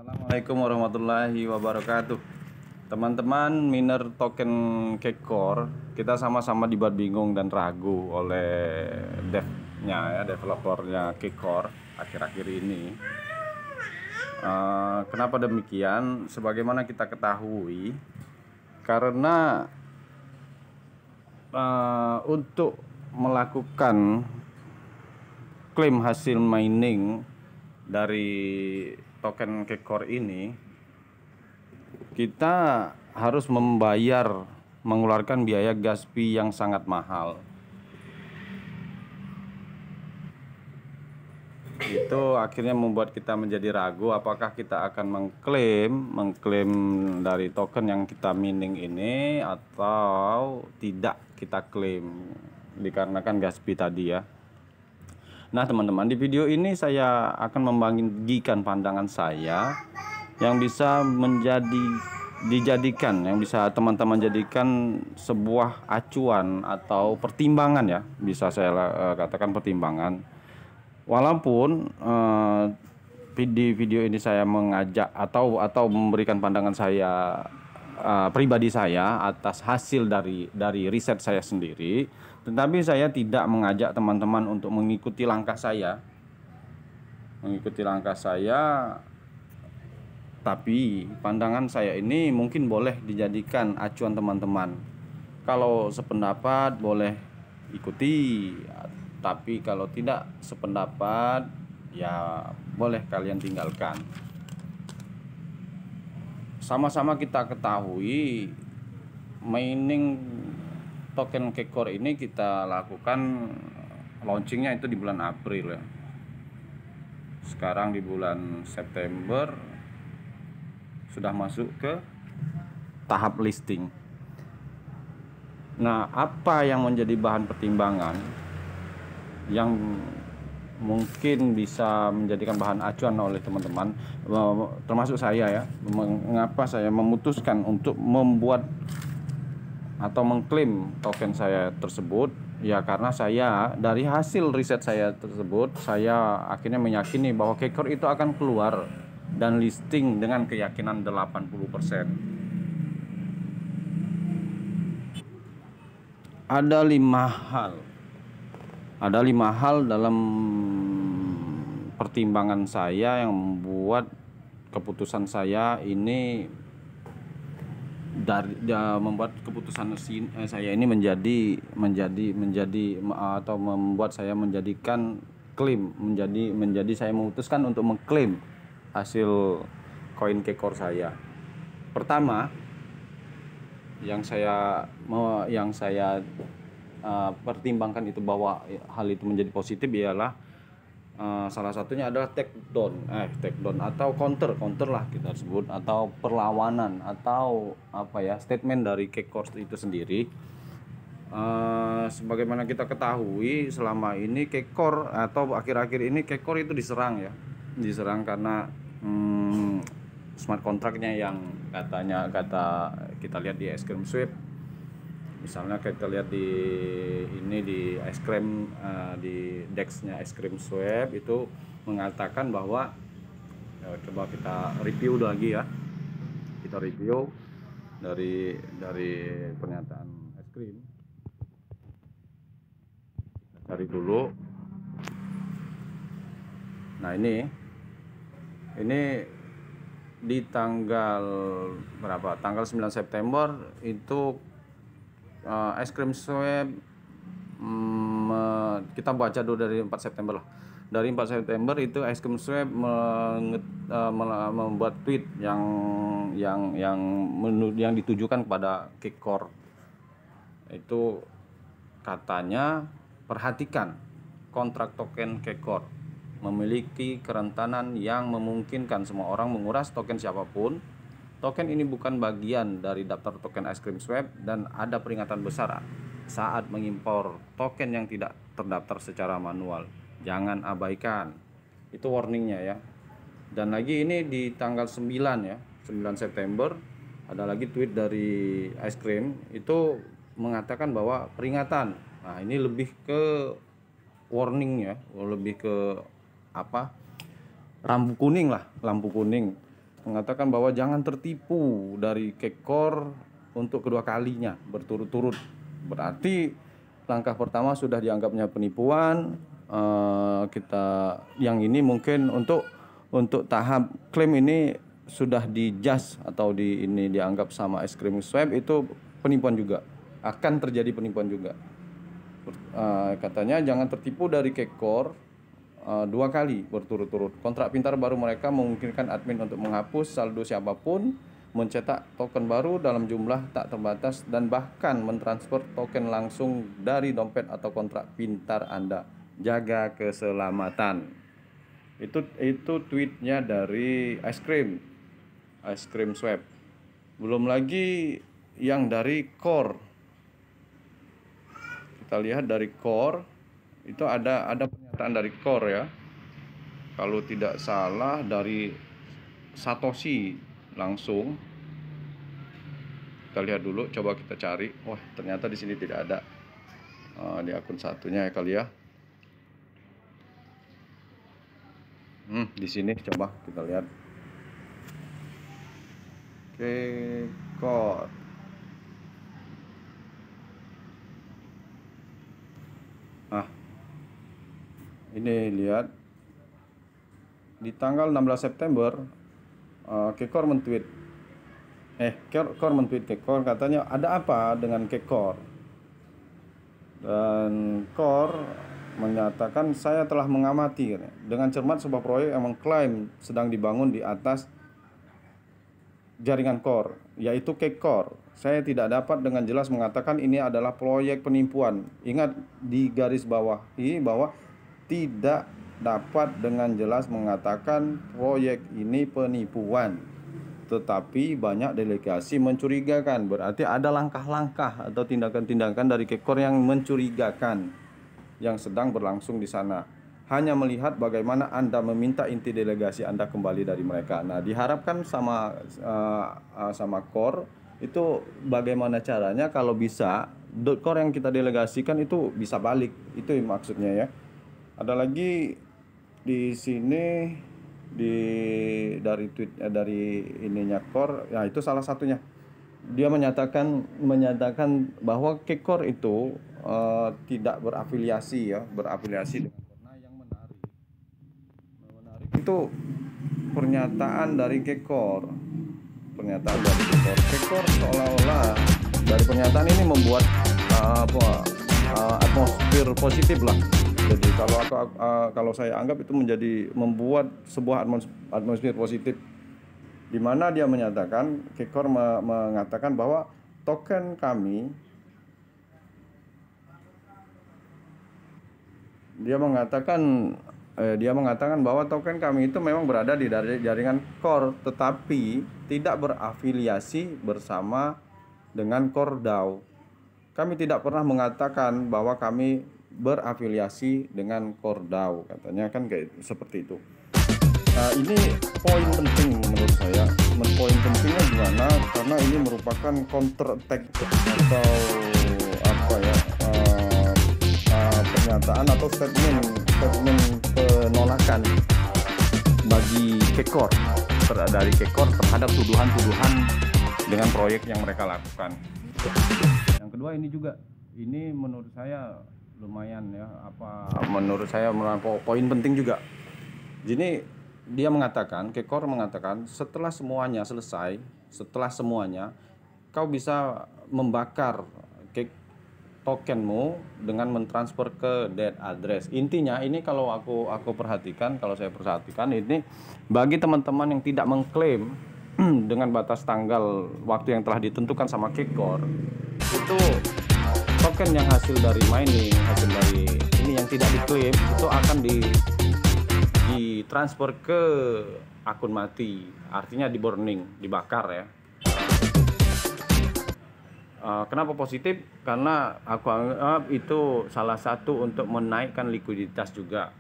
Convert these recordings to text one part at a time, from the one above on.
Assalamualaikum warahmatullahi wabarakatuh. Teman-teman miner token Kekor, kita sama-sama dibuat bingung dan ragu oleh devnya ya, developernya Kekor akhir-akhir ini. Kenapa demikian? Sebagaimana kita ketahui, karena untuk melakukan klaim hasil mining dari token Kekor ini, kita harus mengeluarkan biaya gas fee yang sangat mahal. Itu akhirnya membuat kita menjadi ragu apakah kita akan mengklaim dari token yang kita mining ini atau tidak kita klaim dikarenakan gas fee tadi ya. Nah teman-teman, di video ini saya akan membagikan pandangan saya yang bisa yang bisa teman-teman jadikan sebuah acuan atau pertimbangan ya, bisa saya katakan pertimbangan. Walaupun di video ini saya mengajak atau memberikan pandangan saya pribadi saya atas hasil dari riset saya sendiri, tetapi saya tidak mengajak teman-teman untuk mengikuti langkah saya. Tapi pandangan saya ini mungkin boleh dijadikan acuan teman-teman. Kalau sependapat boleh ikuti, tapi kalau tidak sependapat ya boleh kalian tinggalkan. Sama-sama kita ketahui mining token Kekor ini kita lakukan launchingnya itu di bulan April ya. Sekarang di bulan September sudah masuk ke tahap listing. Nah, apa yang menjadi bahan pertimbangan yang mungkin bisa menjadikan bahan acuan oleh teman-teman, termasuk saya ya, mengapa saya memutuskan untuk membuat atau mengklaim token saya tersebut ya, karena saya dari hasil riset saya tersebut, saya akhirnya meyakini bahwa Kekor itu akan keluar dan listing dengan keyakinan 80%. Ada lima hal dalam pertimbangan saya yang membuat keputusan saya ini membuat keputusan saya ini menjadi atau membuat saya menjadikan klaim menjadi saya memutuskan untuk mengklaim hasil koin Kekor saya. Pertama, yang saya pertimbangkan itu bahwa hal itu menjadi positif ialah salah satunya adalah takedown atau counter lah kita sebut, atau perlawanan atau apa ya, statement dari Kekor itu sendiri. Sebagaimana kita ketahui selama ini Kekor atau akhir-akhir ini Kekor itu diserang karena smart contractnya yang kata kita lihat di es krim swap. Misalnya kita lihat di es krim di DEX-nya es krim swap itu mengatakan bahwa coba kita review lagi ya. Kita review dari pernyataan es krim. Kita cari dulu. Nah, ini di tanggal berapa? Tanggal 9 September itu es krim swap, kita baca dulu dari 4 September lah. Dari 4 September itu es krim swap membuat tweet yang ditujukan kepada Kekor. Itu katanya, perhatikan, kontrak token Kekor memiliki kerentanan yang memungkinkan semua orang menguras token siapapun. Token ini bukan bagian dari daftar token es krim swap dan ada peringatan besar saat mengimpor token yang tidak terdaftar secara manual. Jangan abaikan. Itu warningnya ya. Dan lagi ini di tanggal 9 ya, 9 September ada lagi tweet dari es krim itu mengatakan bahwa peringatan. Nah, ini lebih ke warning ya, lebih ke apa? Lampu kuning. mengatakan bahwa jangan tertipu dari Kekor untuk kedua kalinya berturut-turut. Berarti langkah pertama sudah dianggapnya penipuan. Kita yang ini mungkin untuk tahap klaim ini sudah di-judge atau ini dianggap sama es krim swab itu penipuan juga, akan terjadi penipuan juga. Katanya jangan tertipu dari Kekor 2 kali berturut-turut. Kontrak pintar baru mereka memungkinkan admin untuk menghapus saldo siapapun, mencetak token baru dalam jumlah tak terbatas, dan bahkan mentransfer token langsung dari dompet atau kontrak pintar Anda. Jaga keselamatan. Itu tweetnya dari es krim swab. Belum lagi yang dari Core. Kita lihat dari Core itu ada pernyataan dari Core ya. Kalau tidak salah dari Satoshi langsung. Kita lihat dulu, coba kita cari. Wah, ternyata di sini tidak ada. Di akun satunya ya kali ya. Di sini coba kita lihat. Kekor. Ini lihat di tanggal 16 September Kekor mentweet Kekor katanya, ada apa dengan Kekor? Dan Kor menyatakan, saya telah mengamati dengan cermat sebuah proyek yang mengklaim sedang dibangun di atas jaringan Core, yaitu Kekor. Saya tidak dapat dengan jelas mengatakan ini adalah proyek penipuan. Ingat di garis bawahi bahwa tidak dapat dengan jelas mengatakan proyek ini penipuan. Tetapi banyak delegasi mencurigakan. Berarti ada langkah-langkah atau tindakan-tindakan dari Kekor yang mencurigakan yang sedang berlangsung di sana. Hanya melihat bagaimana Anda meminta inti delegasi Anda kembali dari mereka. Nah, diharapkan sama Core itu bagaimana caranya kalau bisa Core yang kita delegasikan itu bisa balik. Itu maksudnya ya. Ada lagi di sini dari tweet dari ininya Core, ya itu salah satunya. Dia menyatakan bahwa Kekor itu tidak berafiliasi dengan Nah, yang menarik itu pernyataan dari Kekor. Kekor seolah-olah dari pernyataan ini membuat atmosfer positif lah. Jadi kalau saya anggap itu membuat sebuah atmosfer positif, di mana dia menyatakan, Kekor mengatakan bahwa token kami, dia mengatakan bahwa token kami itu memang berada di jaringan Core, tetapi tidak berafiliasi bersama dengan Core DAO. Kami tidak pernah mengatakan bahwa kami berafiliasi dengan Core DAO, katanya kan kayak seperti itu. Ini poin penting menurut saya. Poin pentingnya gimana? Karena ini merupakan counter attack atau pernyataan atau statement penolakan bagi Kekor, dari Kekor terhadap tuduhan-tuduhan dengan proyek yang mereka lakukan. Yang kedua ini menurut saya lumayan ya, menurut saya poin penting juga. Jadi dia mengatakan, Kekor mengatakan, setelah semuanya selesai, kau bisa membakar tokenmu dengan mentransfer ke dead address. Intinya ini kalau saya perhatikan ini bagi teman-teman yang tidak mengklaim dengan batas tanggal waktu yang telah ditentukan sama Kekor, itu token yang hasil dari mining, hasil dari ini yang tidak diklaim itu akan ditransfer ke akun mati, artinya di burning, dibakar ya. Kenapa positif? Karena aku anggap itu salah satu untuk menaikkan likuiditas juga.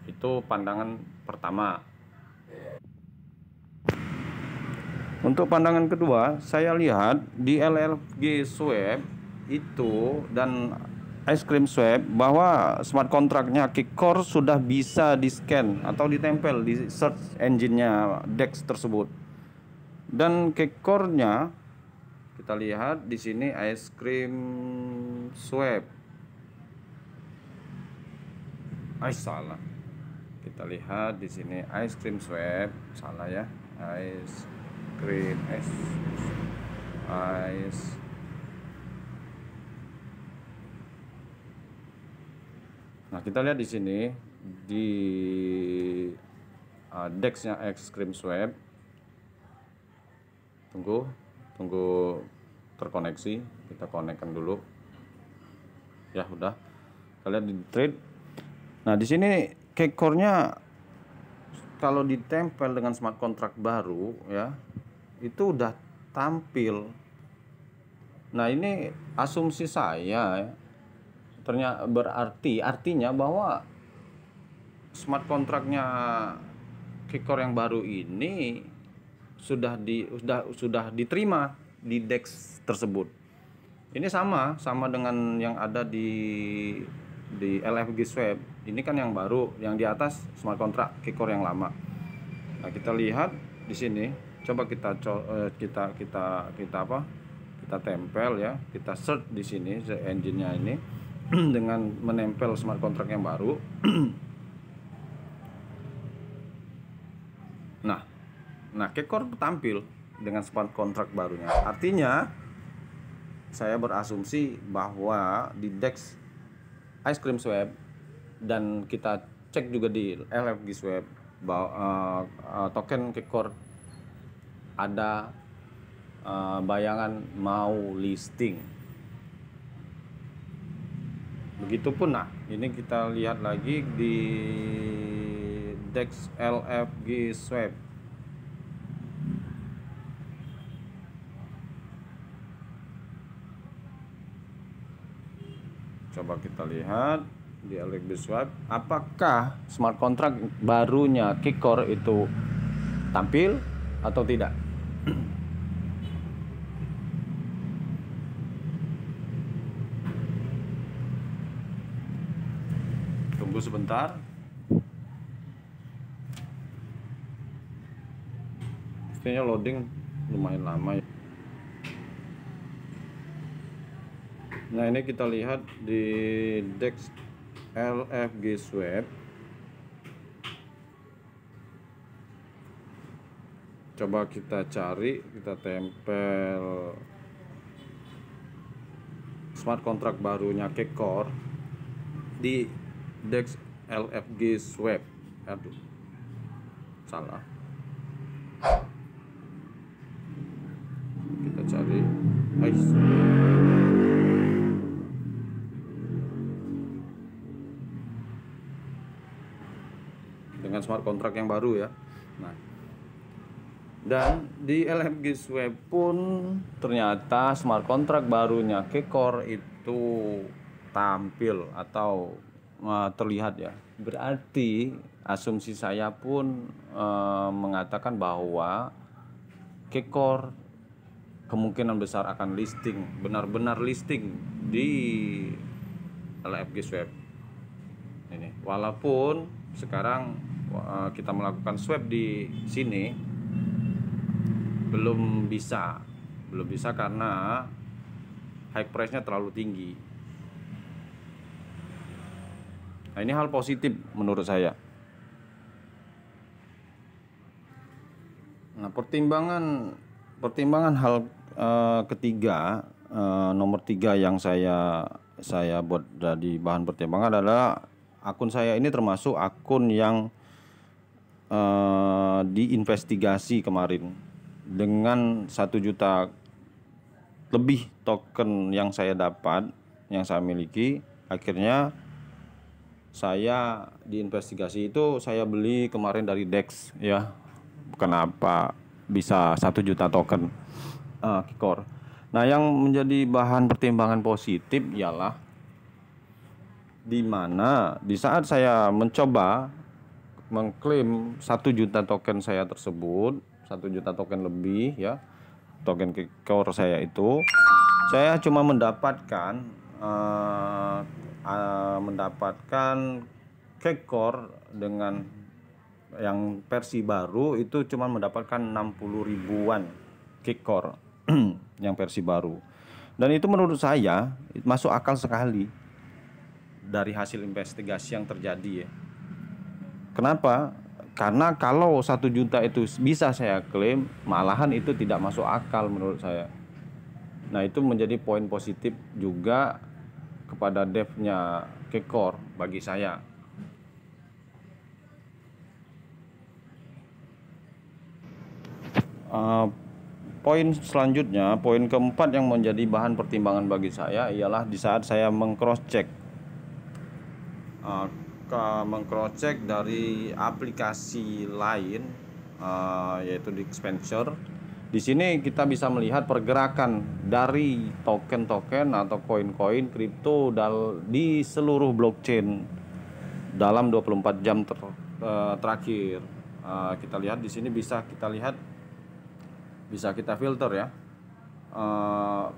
Itu pandangan pertama. Untuk pandangan kedua, saya lihat di LLG Swap itu dan Ice Cream Swap bahwa smart contract-nya Keycore sudah bisa di-scan atau ditempel di search engine-nya DEX tersebut. Dan Keycore-nya kita lihat di sini Ice Cream Swap. Salah. Kita lihat di sini Ice Cream Swap, salah ya. Ice Cream Ice. Nah, kita lihat di sini di DEX-nya Ice Cream Swap. Tunggu terkoneksi, kita konekkan dulu. Ya, udah. Kita lihat di trade. Nah, di sini Keycore-nya kalau ditempel dengan smart contract baru ya, itu udah tampil. Nah, ini asumsi saya ya. Ternyata artinya bahwa smart contract-nya Keycore yang baru ini sudah diterima di DEX tersebut. Ini sama dengan yang ada di LFG Swap. Ini kan yang baru, yang di atas smart contract Keycore yang lama. Nah, kita lihat di sini, coba kita tempel ya, kita search di sini engine-nya ini dengan menempel smart contract yang baru. Nah, Keycore tampil dengan smart contract barunya. Artinya saya berasumsi bahwa di DEX Ice Cream Swap dan kita cek juga di LFG Swap bahwa token Keycore ada bayangan mau listing. Begitupun, nah ini kita lihat lagi di DEX LFG Swap. Coba kita lihat di LFG Swap, apakah smart contract barunya Keycore itu tampil atau tidak. Tunggu sebentar. Pastinya loading lumayan lama ya. Nah, ini kita lihat di DEX LFG Swap. Coba kita cari, kita tempel smart contract barunya Keycore di DEX LFG Swap. Aduh, salah. Kita cari. Dengan smart contract yang baru ya. Nah, dan di LFG Swap pun ternyata smart contract barunya Keycore itu tampil atau terlihat ya. Berarti asumsi saya pun mengatakan bahwa Keycore kemungkinan besar akan listing, benar-benar listing di LFG Swap ini. Walaupun sekarang kita melakukan swap di sini belum bisa karena high price-nya terlalu tinggi. Nah, ini hal positif menurut saya. Nah, pertimbangan hal ketiga, nomor 3 yang saya buat jadi bahan pertimbangan adalah akun saya ini termasuk akun yang diinvestigasi kemarin dengan 1 juta lebih token yang saya dapat, yang saya miliki. Akhirnya saya diinvestigasi itu saya beli kemarin dari DEX ya. Kenapa bisa 1 juta token Keycore. Nah, yang menjadi bahan pertimbangan positif ialah di mana di saat saya mencoba mengklaim 1 juta token saya tersebut, 1 juta token lebih ya, token Keycore saya itu, saya cuma mendapatkan mendapatkan cake core dengan yang versi baru itu cuma mendapatkan 60 ribuan cake core yang versi baru. Dan itu menurut saya masuk akal sekali dari hasil investigasi yang terjadi ya. Kenapa? Karena kalau 1 juta itu bisa saya klaim, malahan itu tidak masuk akal menurut saya. Nah, itu menjadi poin positif juga kepada devnya Kekor bagi saya. Poin selanjutnya, poin keempat yang menjadi bahan pertimbangan bagi saya ialah di saat saya meng-cross check dari aplikasi lain, yaitu di Expansor. Di sini kita bisa melihat pergerakan dari token-token atau koin-koin kripto di seluruh blockchain dalam 24 jam terakhir. Kita lihat di sini bisa kita filter ya.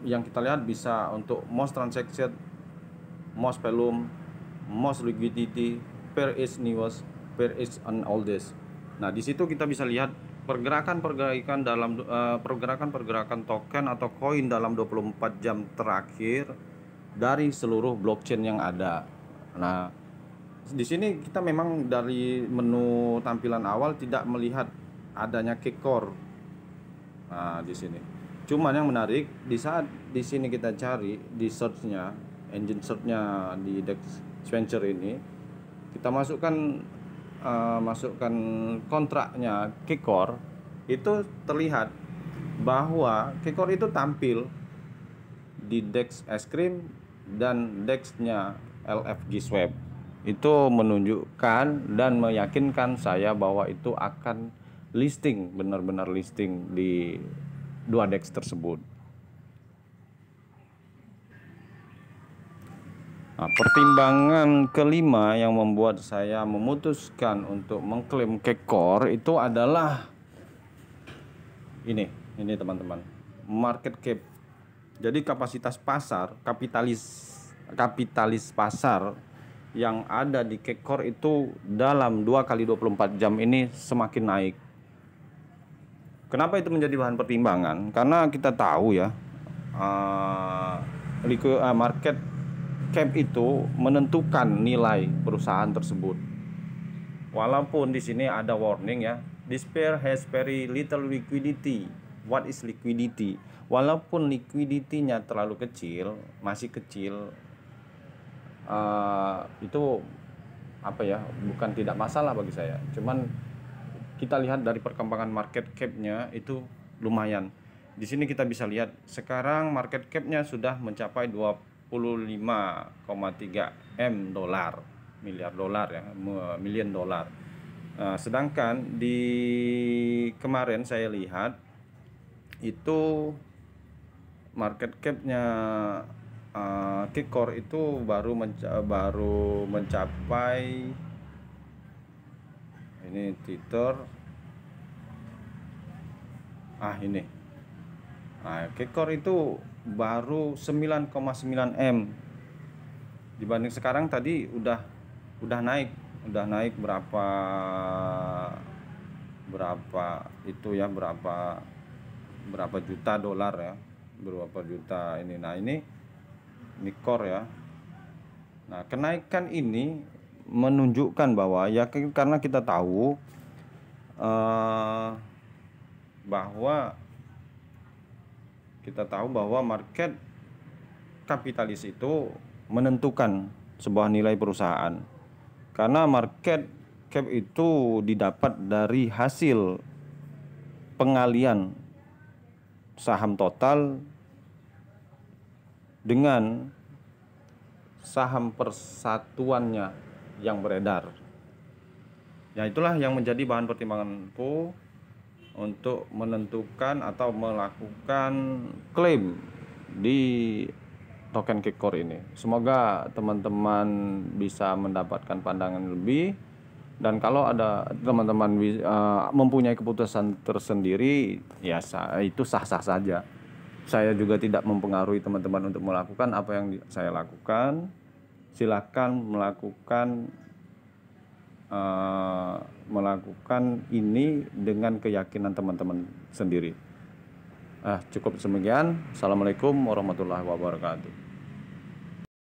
Yang kita lihat bisa untuk most transaction, most volume, most liquidity, per each newest, per each and oldest. Nah, di situ kita bisa lihat pergerakan token atau koin dalam 24 jam terakhir dari seluruh blockchain yang ada. Nah, di sini kita memang dari menu tampilan awal tidak melihat adanya Kekor. Nah, di sini. Cuman yang menarik di saat di sini kita cari di search-nya, engine search-nya di DEX Expansor ini, kita masukkan kontraknya Kekor, itu terlihat bahwa Kekor itu tampil di DEX Escrim dan DEX-nya LFG Swap. Itu menunjukkan dan meyakinkan saya bahwa itu akan benar-benar listing di 2 DEX tersebut. Nah, pertimbangan kelima yang membuat saya memutuskan untuk mengklaim Kekor itu adalah ini teman-teman, market cap. Jadi kapasitas pasar, kapitalis pasar yang ada di Kekor itu dalam 2x24 jam ini semakin naik. Kenapa itu menjadi bahan pertimbangan? Karena kita tahu ya, market cap itu menentukan nilai perusahaan tersebut. Walaupun di sini ada warning ya, this pair has very little liquidity. What is liquidity? Walaupun liquidity-nya terlalu kecil, masih kecil, itu bukan tidak masalah bagi saya. Cuman kita lihat dari perkembangan market cap-nya itu lumayan. Di sini kita bisa lihat sekarang market cap-nya sudah mencapai 25,3 miliar dolar ya, million dollar. Sedangkan di kemarin saya lihat itu market cap-nya Kekor itu baru mencapai ini Twitter. Ini. Nah, Kekor itu baru 9,9 M. Dibanding sekarang tadi udah naik berapa itu ya, berapa juta dolar ya, berapa juta ini. Nah, ini Core ya. Nah, kenaikan ini menunjukkan bahwa ya, karena kita tahu bahwa market kapitalis itu menentukan sebuah nilai perusahaan. Karena market cap itu didapat dari hasil pengalian saham total dengan saham persatuannya yang beredar. Ya, itulah yang menjadi bahan pertimbanganku untuk menentukan atau melakukan klaim di token Kekor ini. Semoga teman-teman bisa mendapatkan pandangan lebih, dan kalau ada teman-teman mempunyai keputusan tersendiri, ya itu sah-sah saja. Saya juga tidak mempengaruhi teman-teman untuk melakukan apa yang saya lakukan. Silakan melakukan ini dengan keyakinan teman-teman sendiri. Cukup demikian. Assalamualaikum warahmatullahi wabarakatuh.